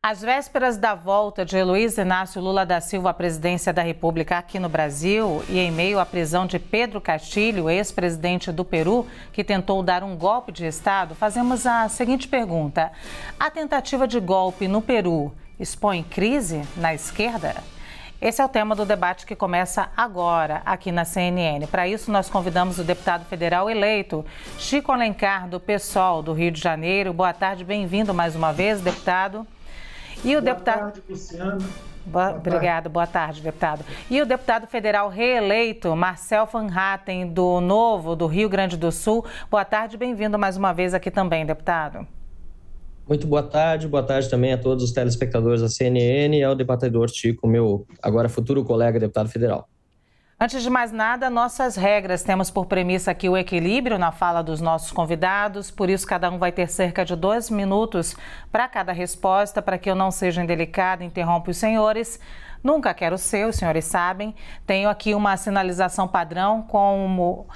Às vésperas da volta de Luiz Inácio Lula da Silva à presidência da República aqui no Brasil e em meio à prisão de Pedro Castillo, ex-presidente do Peru, que tentou dar um golpe de Estado, fazemos a seguinte pergunta: a tentativa de golpe no Peru expõe crise na esquerda? Esse é o tema do debate que começa agora aqui na CNN. Para isso, nós convidamos o deputado federal eleito, Chico Alencar, do PSOL do Rio de Janeiro. Boa tarde, bem-vindo mais uma vez, deputado. E o boa tarde, Luciana. Obrigado, boa tarde, deputado. E o deputado federal reeleito, Marcel Van Hatten, do Novo, do Rio Grande do Sul. Boa tarde, bem-vindo mais uma vez aqui também, deputado. Muito boa tarde também a todos os telespectadores da CNN e ao debatedor Chico, meu agora futuro colega deputado federal. Antes de mais nada, nossas regras. Temos por premissa aqui o equilíbrio na fala dos nossos convidados, por isso cada um vai ter cerca de 2 minutos para cada resposta, para que eu não seja indelicada, interrompa os senhores. Nunca quero ser, os senhores sabem. Tenho aqui uma sinalização padrão, como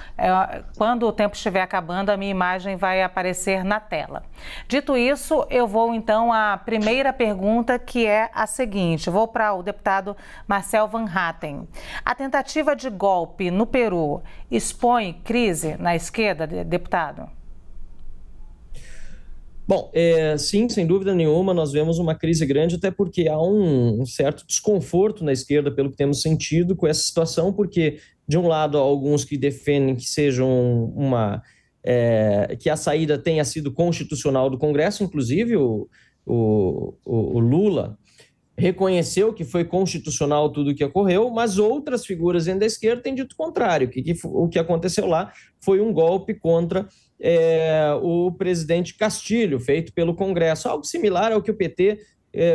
quando o tempo estiver acabando, a minha imagem vai aparecer na tela. Dito isso, eu vou então à primeira pergunta, que é a seguinte. Vou para o deputado Marcel Van Hatten. A tentativa de golpe no Peru expõe crise na esquerda, deputado? Bom, sim, sem dúvida nenhuma, nós vemos uma crise grande, até porque há um certo desconforto na esquerda, pelo que temos sentido com essa situação, porque, de um lado, há alguns que defendem que sejam que a saída tenha sido constitucional do Congresso, inclusive o Lula reconheceu que foi constitucional tudo o que ocorreu, mas outras figuras dentro da esquerda têm dito o contrário, que o que aconteceu lá foi um golpe contra o presidente Castillo, feito pelo Congresso, algo similar ao que o PT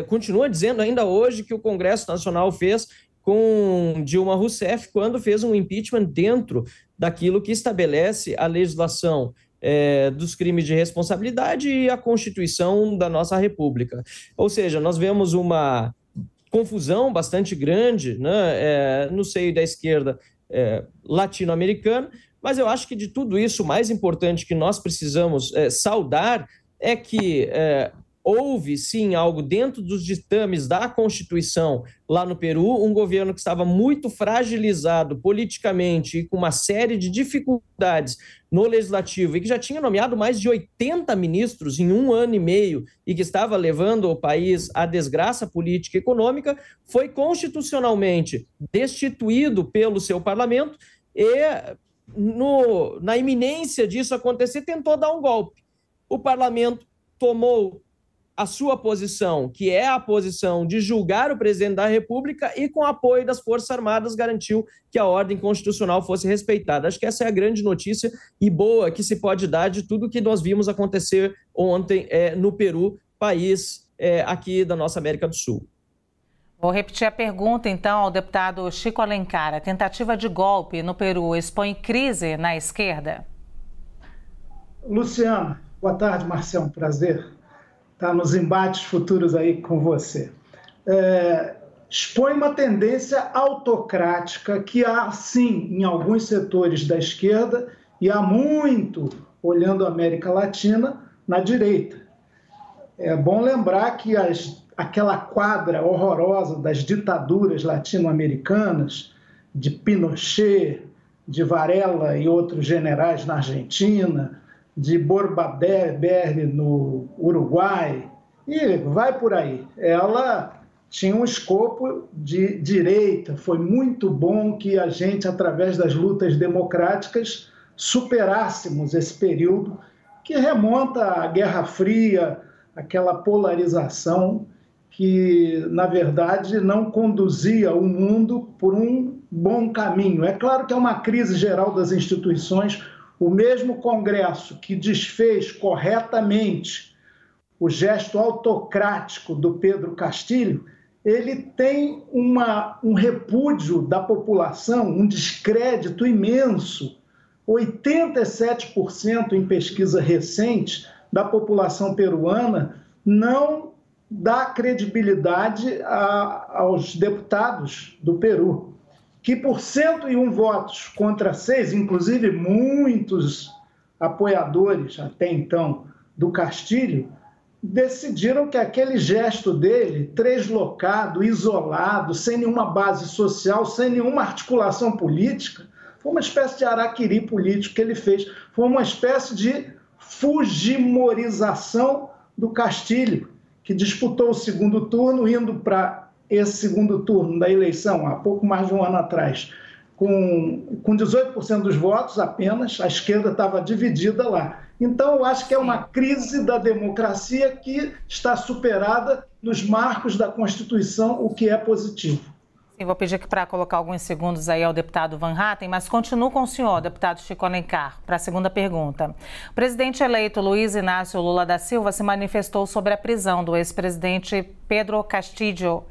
continua dizendo ainda hoje que o Congresso Nacional fez com Dilma Rousseff, quando fez um impeachment dentro daquilo que estabelece a legislação dos crimes de responsabilidade e a Constituição da nossa República. Ou seja, nós vemos uma confusão bastante grande, né, no seio da esquerda latino-americana, mas eu acho que de tudo isso, o mais importante que nós precisamos saudar é que houve, sim, algo dentro dos ditames da Constituição lá no Peru, um governo que estava muito fragilizado politicamente e com uma série de dificuldades no Legislativo e que já tinha nomeado mais de 80 ministros em 1 ano e meio e que estava levando o país à desgraça política e econômica, foi constitucionalmente destituído pelo seu parlamento e, na iminência disso acontecer, tentou dar um golpe. O parlamento tomou a sua posição, que é a posição de julgar o presidente da República, e com apoio das Forças Armadas garantiu que a ordem constitucional fosse respeitada. Acho que essa é a grande notícia e boa que se pode dar de tudo que nós vimos acontecer ontem no Peru, país aqui da nossa América do Sul. Vou repetir a pergunta, então, ao deputado Chico Alencar. A tentativa de golpe no Peru expõe crise na esquerda? Luciana, boa tarde, Marcelo, um prazer estar nos embates futuros aí com você. Expõe uma tendência autocrática que há, sim, em alguns setores da esquerda e há muito, olhando a América Latina, na direita. É bom lembrar que aquela quadra horrorosa das ditaduras latino-americanas, de Pinochet, de Varela e outros generais na Argentina, de Borba Berry no Uruguai, e vai por aí. Ela tinha um escopo de direita. Foi muito bom que a gente, através das lutas democráticas, superássemos esse período que remonta à Guerra Fria, aquela polarização que, na verdade, não conduzia o mundo por um bom caminho. É claro que é uma crise geral das instituições. O mesmo Congresso que desfez corretamente o gesto autocrático do Pedro Castillo, ele tem um repúdio da população, um descrédito imenso. 87% em pesquisa recente da população peruana não dá credibilidade aos deputados do Peru, que por 101 votos contra 6, inclusive muitos apoiadores até então do Castillo, decidiram que aquele gesto dele, translocado, isolado, sem nenhuma base social, sem nenhuma articulação política, foi uma espécie de araquiri político que ele fez. Foi uma espécie de fujimorização do Castilho, que disputou o segundo turno, indo para esse segundo turno da eleição, há pouco mais de um ano atrás, com 18% dos votos apenas, a esquerda estava dividida lá. Então, eu acho que é uma crise da democracia que está superada nos marcos da Constituição, o que é positivo. Sim, vou pedir aqui para colocar alguns segundos aí ao deputado Van Hatten, mas continuo com o senhor, deputado Chico Alencar, para a segunda pergunta. O presidente eleito Luiz Inácio Lula da Silva se manifestou sobre a prisão do ex-presidente Pedro Castillo,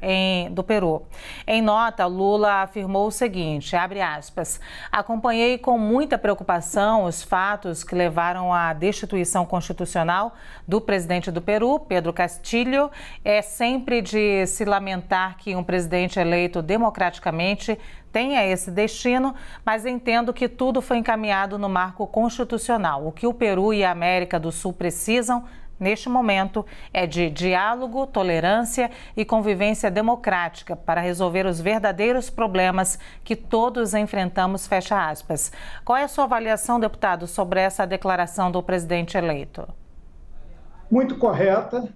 do Peru. Em nota, Lula afirmou o seguinte, abre aspas, acompanhei com muita preocupação os fatos que levaram à destituição constitucional do presidente do Peru, Pedro Castillo. É sempre de se lamentar que um presidente eleito democraticamente tenha esse destino, mas entendo que tudo foi encaminhado no marco constitucional. O que o Peru e a América do Sul precisam neste momento é de diálogo, tolerância e convivência democrática para resolver os verdadeiros problemas que todos enfrentamos, fecha aspas. Qual é a sua avaliação, deputado, sobre essa declaração do presidente eleito? Muito correta,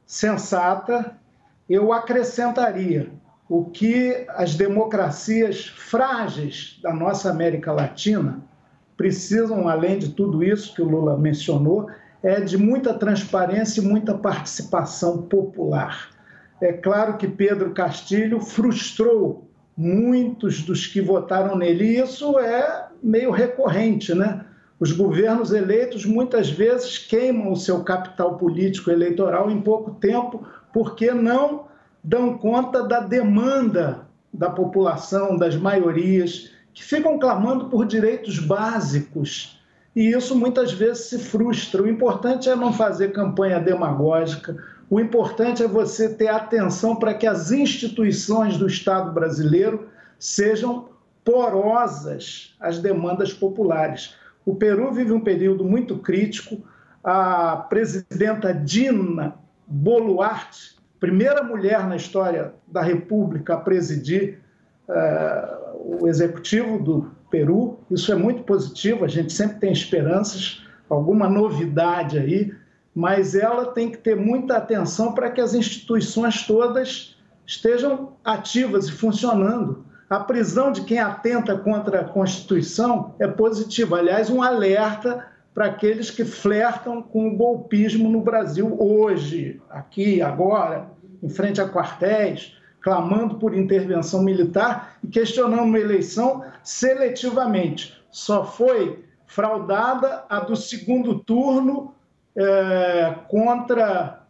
sensata. Eu acrescentaria o que as democracias frágeis da nossa América Latina precisam, além de tudo isso que o Lula mencionou, é de muita transparência e muita participação popular. É claro que Pedro Castillo frustrou muitos dos que votaram nele, e isso é meio recorrente, né? Os governos eleitos muitas vezes queimam o seu capital político eleitoral em pouco tempo, porque não dão conta da demanda da população, das maiorias, que ficam clamando por direitos básicos. E isso muitas vezes se frustra. O importante é não fazer campanha demagógica, o importante é você ter atenção para que as instituições do Estado brasileiro sejam porosas às demandas populares. O Peru vive um período muito crítico. A presidenta Dina Boluarte, primeira mulher na história da República a presidir o executivo do Peru, isso é muito positivo, a gente sempre tem esperanças, alguma novidade aí, mas ela tem que ter muita atenção para que as instituições todas estejam ativas e funcionando. A prisão de quem atenta contra a Constituição é positiva, aliás, um alerta para aqueles que flertam com o golpismo no Brasil hoje, aqui, agora, em frente a quartéis, clamando por intervenção militar e questionando uma eleição seletivamente. Só foi fraudada a do segundo turno contra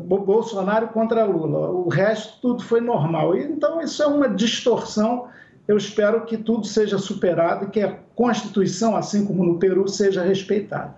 Bolsonaro contra Lula. O resto tudo foi normal. Então isso é uma distorção. Eu espero que tudo seja superado e que a Constituição, assim como no Peru, seja respeitada.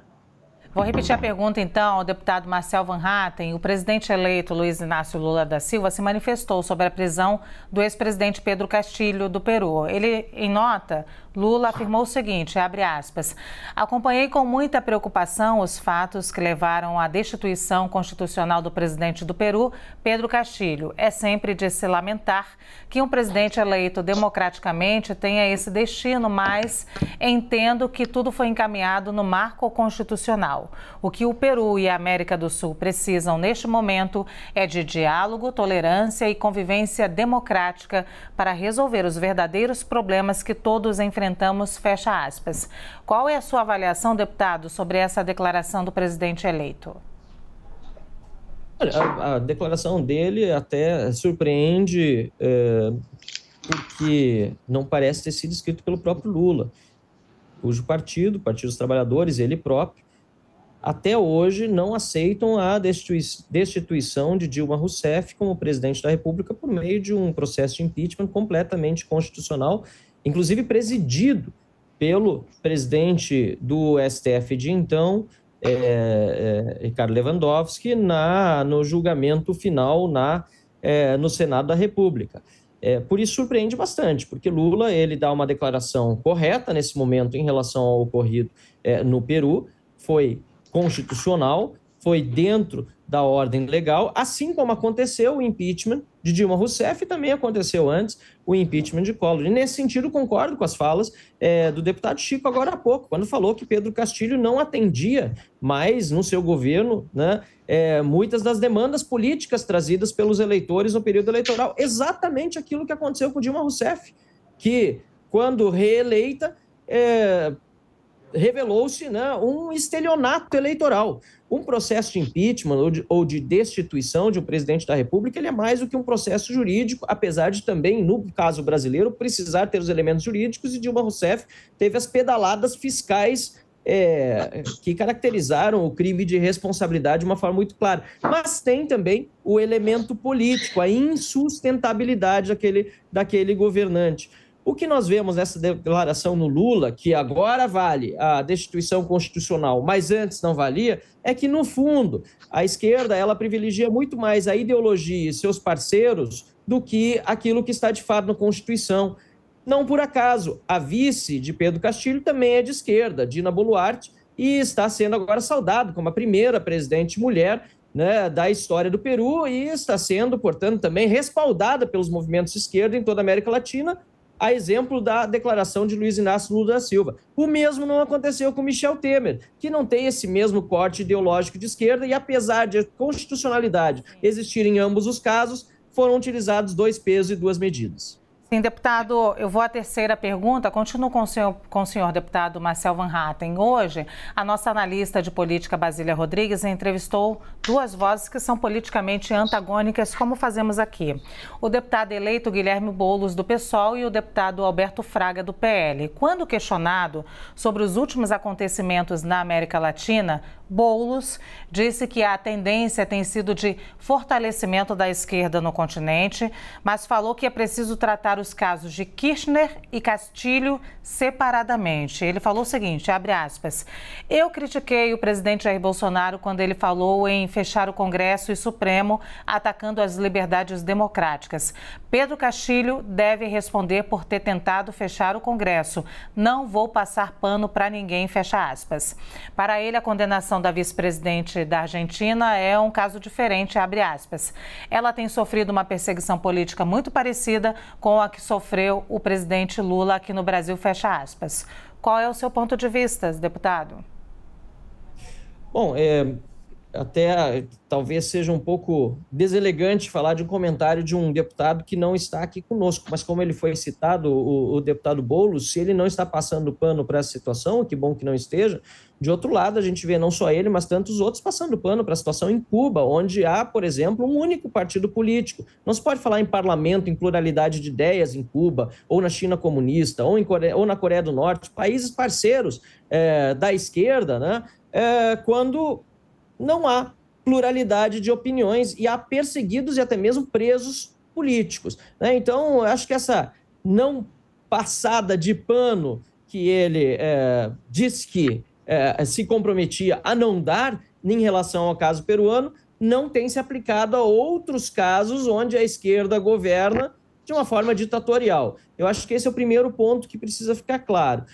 Vou repetir a pergunta, então, ao deputado Marcel Van Hatten. O presidente eleito Luiz Inácio Lula da Silva se manifestou sobre a prisão do ex-presidente Pedro Castillo, do Peru. Ele, em nota, Lula afirmou o seguinte, abre aspas, acompanhei com muita preocupação os fatos que levaram à destituição constitucional do presidente do Peru, Pedro Castillo. É sempre de se lamentar que um presidente eleito democraticamente tenha esse destino, mas entendo que tudo foi encaminhado no marco constitucional. O que o Peru e a América do Sul precisam neste momento é de diálogo, tolerância e convivência democrática para resolver os verdadeiros problemas que todos enfrentamos, fecha aspas. Qual é a sua avaliação, deputado, sobre essa declaração do presidente eleito? A declaração dele até surpreende, porque não parece ter sido escrito pelo próprio Lula, cujo partido, o Partido dos Trabalhadores, ele próprio, até hoje não aceitam a destituição de Dilma Rousseff como presidente da República por meio de um processo de impeachment completamente constitucional, inclusive presidido pelo presidente do STF de então, Ricardo Lewandowski, no julgamento final no Senado da República. Por isso surpreende bastante, porque Lula ele dá uma declaração correta nesse momento em relação ao ocorrido no Peru, foi constitucional, foi dentro da ordem legal, assim como aconteceu o impeachment de Dilma Rousseff e também aconteceu antes o impeachment de Collor. E nesse sentido concordo com as falas do deputado Chico agora há pouco, quando falou que Pedro Castilho não atendia mais no seu governo, né, muitas das demandas políticas trazidas pelos eleitores no período eleitoral. Exatamente aquilo que aconteceu com Dilma Rousseff, que quando reeleita revelou-se, né, um estelionato eleitoral. Um processo de impeachment ou de destituição de um presidente da República, ele é mais do que um processo jurídico, apesar de também, no caso brasileiro, precisar ter os elementos jurídicos, e Dilma Rousseff teve as pedaladas fiscais que caracterizaram o crime de responsabilidade de uma forma muito clara. Mas tem também o elemento político, a insustentabilidade daquele governante. O que nós vemos nessa declaração no Lula, que agora vale a destituição constitucional, mas antes não valia, é que, no fundo, a esquerda ela privilegia muito mais a ideologia e seus parceiros do que aquilo que está de fato na Constituição. Não por acaso, a vice de Pedro Castilho também é de esquerda, Dina Boluarte, e está sendo agora saudada como a primeira presidente mulher, né, da história do Peru, e está sendo, portanto, também respaldada pelos movimentos de esquerda em toda a América Latina, a exemplo da declaração de Luiz Inácio Lula da Silva. O mesmo não aconteceu com Michel Temer, que não tem esse mesmo corte ideológico de esquerda e, apesar de constitucionalidade existir em ambos os casos, foram utilizados 2 pesos e 2 medidas. Sim, deputado, eu vou à terceira pergunta. Continuo com o senhor deputado Marcel Van Hatten. Hoje, a nossa analista de política, Basília Rodrigues, entrevistou 2 vozes que são politicamente antagônicas, como fazemos aqui. O deputado eleito Guilherme Boulos, do PSOL, e o deputado Alberto Fraga, do PL. Quando questionado sobre os últimos acontecimentos na América Latina, Boulos disse que a tendência tem sido de fortalecimento da esquerda no continente, mas falou que é preciso tratar os casos de Kirchner e Castilho separadamente. Ele falou o seguinte, abre aspas, eu critiquei o presidente Jair Bolsonaro quando ele falou em fechar o Congresso e Supremo, atacando as liberdades democráticas. Pedro Castilho deve responder por ter tentado fechar o Congresso. Não vou passar pano para ninguém, fecha aspas. Para ele, a condenação da vice-presidente da Argentina é um caso diferente, abre aspas. Ela tem sofrido uma perseguição política muito parecida com a que sofreu o presidente Lula aqui no Brasil, fecha aspas. Qual é o seu ponto de vista, deputado? Bom, até talvez seja um pouco deselegante falar de um comentário de um deputado que não está aqui conosco, mas como ele foi citado, o deputado Boulos, se ele não está passando pano para essa situação, que bom que não esteja, de outro lado a gente vê não só ele, mas tantos outros passando pano para a situação em Cuba, onde há, por exemplo, um único partido político. Não se pode falar em parlamento, em pluralidade de ideias em Cuba, ou na China comunista, ou na Coreia do Norte, países parceiros da esquerda, né, quando não há pluralidade de opiniões e há perseguidos e até mesmo presos políticos, né? Então, acho que essa não passada de pano que ele disse que se comprometia a não dar em relação ao caso peruano, não tem se aplicado a outros casos onde a esquerda governa de uma forma ditatorial. Eu acho que esse é o primeiro ponto que precisa ficar claro.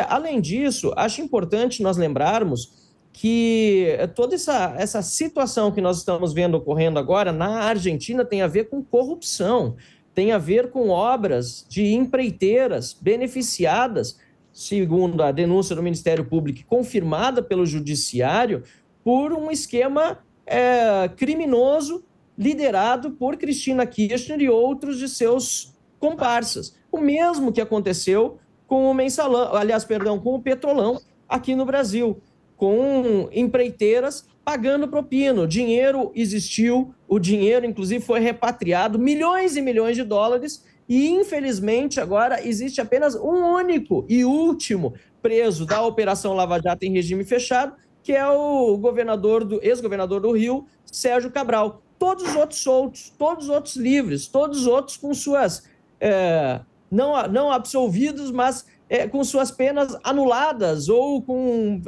Além disso, acho importante nós lembrarmos que toda essa situação que nós estamos vendo ocorrendo agora na Argentina tem a ver com corrupção, tem a ver com obras de empreiteiras beneficiadas, segundo a denúncia do Ministério Público, confirmada pelo Judiciário, por um esquema criminoso liderado por Cristina Kirchner e outros de seus comparsas. O mesmo que aconteceu com o Mensalão, com o Petrolão aqui no Brasil, com empreiteiras pagando propina. O dinheiro existiu, o dinheiro, inclusive, foi repatriado, milhões e milhões de dólares, e, infelizmente, agora existe apenas um único e último preso da Operação Lava Jato em regime fechado, que é o ex-governador do Rio, Sérgio Cabral. Todos os outros soltos, todos os outros livres, todos os outros com suas, não absolvidos, mas com suas penas anuladas ou com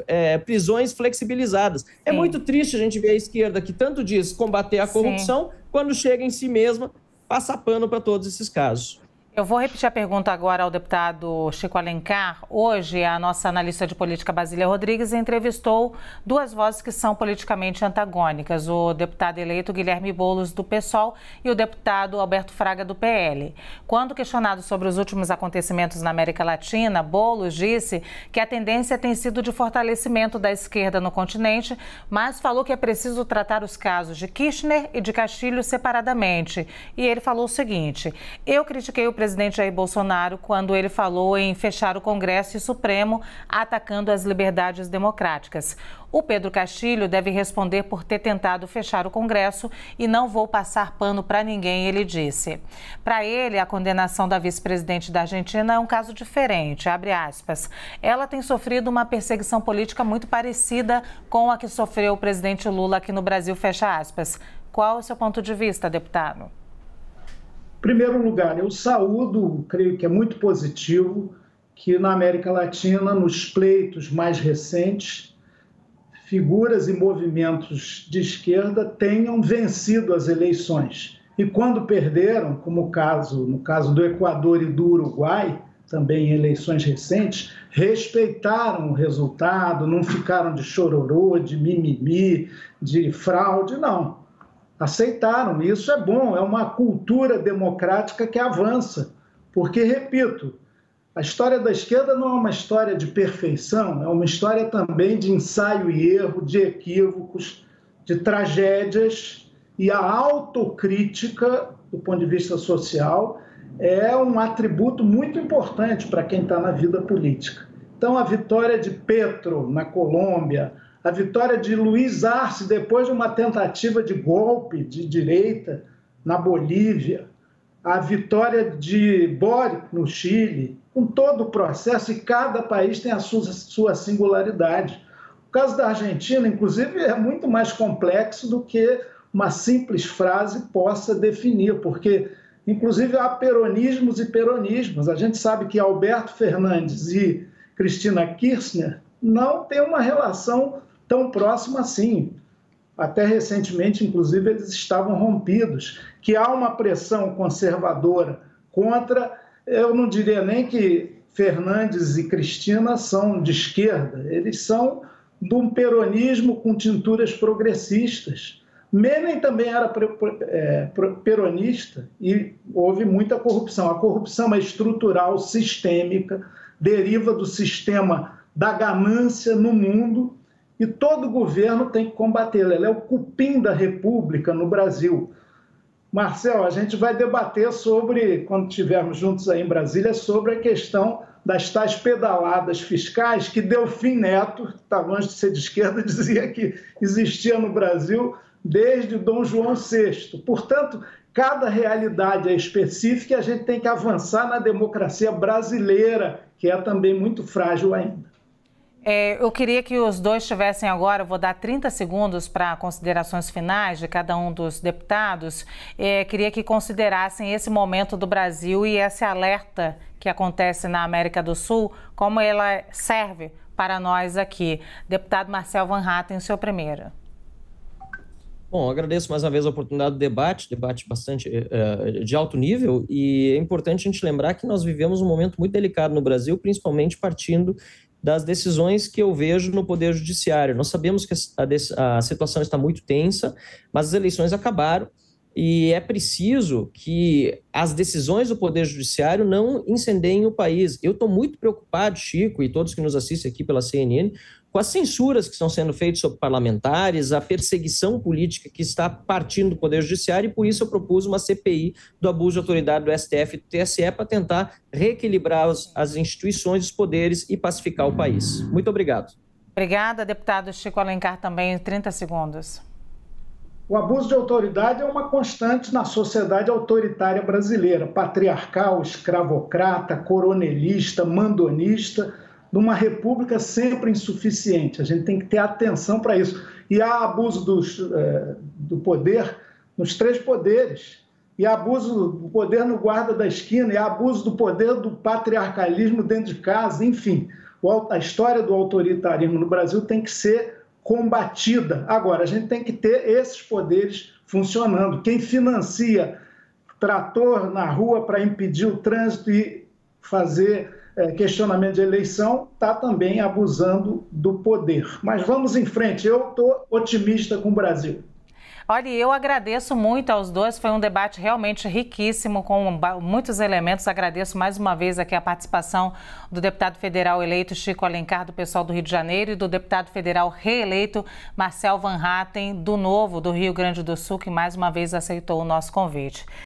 prisões flexibilizadas. É muito triste a gente ver a esquerda que tanto diz combater a corrupção, quando chega em si mesma, passa pano para todos esses casos. Eu vou repetir a pergunta agora ao deputado Chico Alencar. Hoje, a nossa analista de política, Basília Rodrigues, entrevistou duas vozes que são politicamente antagônicas, o deputado eleito Guilherme Boulos, do PSOL, e o deputado Alberto Fraga, do PL. Quando questionado sobre os últimos acontecimentos na América Latina, Boulos disse que a tendência tem sido de fortalecimento da esquerda no continente, mas falou que é preciso tratar os casos de Kirchner e de Castilho separadamente. E ele falou o seguinte: eu critiquei o presidente Jair Bolsonaro quando ele falou em fechar o Congresso e Supremo, atacando as liberdades democráticas. O Pedro Castilho deve responder por ter tentado fechar o Congresso e não vou passar pano para ninguém, ele disse. Para ele, a condenação da vice-presidente da Argentina é um caso diferente, abre aspas. Ela tem sofrido uma perseguição política muito parecida com a que sofreu o presidente Lula aqui no Brasil, fecha aspas. Qual é o seu ponto de vista, deputado? Em primeiro lugar, eu saúdo, creio que é muito positivo, que na América Latina, nos pleitos mais recentes, figuras e movimentos de esquerda tenham vencido as eleições. E quando perderam, como no caso do Equador e do Uruguai, também em eleições recentes, respeitaram o resultado, não ficaram de chororô, de mimimi, de fraude, não. Aceitaram, e isso é bom, é uma cultura democrática que avança. Porque, repito, a história da esquerda não é uma história de perfeição, é uma história também de ensaio e erro, de equívocos, de tragédias, e a autocrítica, do ponto de vista social, é um atributo muito importante para quem está na vida política. Então, a vitória de Petro na Colômbia, a vitória de Luiz Arce depois de uma tentativa de golpe de direita na Bolívia, a vitória de Boric no Chile, com todo o processo, e cada país tem a sua singularidade. O caso da Argentina, inclusive, é muito mais complexo do que uma simples frase possa definir, porque, inclusive, há peronismos e peronismos. A gente sabe que Alberto Fernandes e Cristina Kirchner não têm uma relação tão próxima assim. Até recentemente, inclusive, eles estavam rompidos. Que há uma pressão conservadora contra, eu não diria nem que Fernandes e Cristina são de esquerda, eles são de um peronismo com tinturas progressistas. Menem também era peronista e houve muita corrupção. A corrupção é estrutural, sistêmica, deriva do sistema da ganância no mundo, e todo governo tem que combatê-la. Ela é o cupim da República no Brasil. Marcel, a gente vai debater sobre, quando estivermos juntos aí em Brasília, sobre a questão das tais pedaladas fiscais que Delfim Neto, que está longe de ser de esquerda, dizia que existia no Brasil desde Dom João VI. Portanto, cada realidade é específica e a gente tem que avançar na democracia brasileira, que é também muito frágil ainda. Eu queria que os dois tivessem agora, eu vou dar 30 segundos para considerações finais de cada um dos deputados. Queria que considerassem esse momento do Brasil e esse alerta que acontece na América do Sul, como ela serve para nós aqui. Deputado Marcel Van Hatten, o seu primeiro. Bom, agradeço mais uma vez a oportunidade do debate bastante de alto nível, e é importante a gente lembrar que nós vivemos um momento muito delicado no Brasil, principalmente partindo das decisões que eu vejo no Poder Judiciário. Nós sabemos que a situação está muito tensa, mas as eleições acabaram e é preciso que as decisões do Poder Judiciário não incendiem o país. Eu estou muito preocupado, Chico, e todos que nos assistem aqui pela CNN, com as censuras que estão sendo feitas sobre parlamentares, a perseguição política que está partindo do Poder Judiciário, e por isso eu propus uma CPI do abuso de autoridade do STF e do TSE para tentar reequilibrar as instituições, os poderes e pacificar o país. Muito obrigado. Obrigada, deputado Chico Alencar, também 30 segundos. O abuso de autoridade é uma constante na sociedade autoritária brasileira, patriarcal, escravocrata, coronelista, mandonista, numa república sempre insuficiente. A gente tem que ter atenção para isso. E há abuso do poder nos três poderes. E há abuso do poder no guarda da esquina, e há abuso do poder do patriarcalismo dentro de casa. Enfim, a história do autoritarismo no Brasil tem que ser combatida. Agora, a gente tem que ter esses poderes funcionando. Quem financia trator na rua para impedir o trânsito e fazer questionamento de eleição, está também abusando do poder. Mas vamos em frente, eu estou otimista com o Brasil. Olha, eu agradeço muito aos dois, foi um debate realmente riquíssimo, com muitos elementos. Agradeço mais uma vez aqui a participação do deputado federal eleito Chico Alencar, do pessoal do Rio de Janeiro, e do deputado federal reeleito Marcel Van Hatten, do Novo, do Rio Grande do Sul, que mais uma vez aceitou o nosso convite.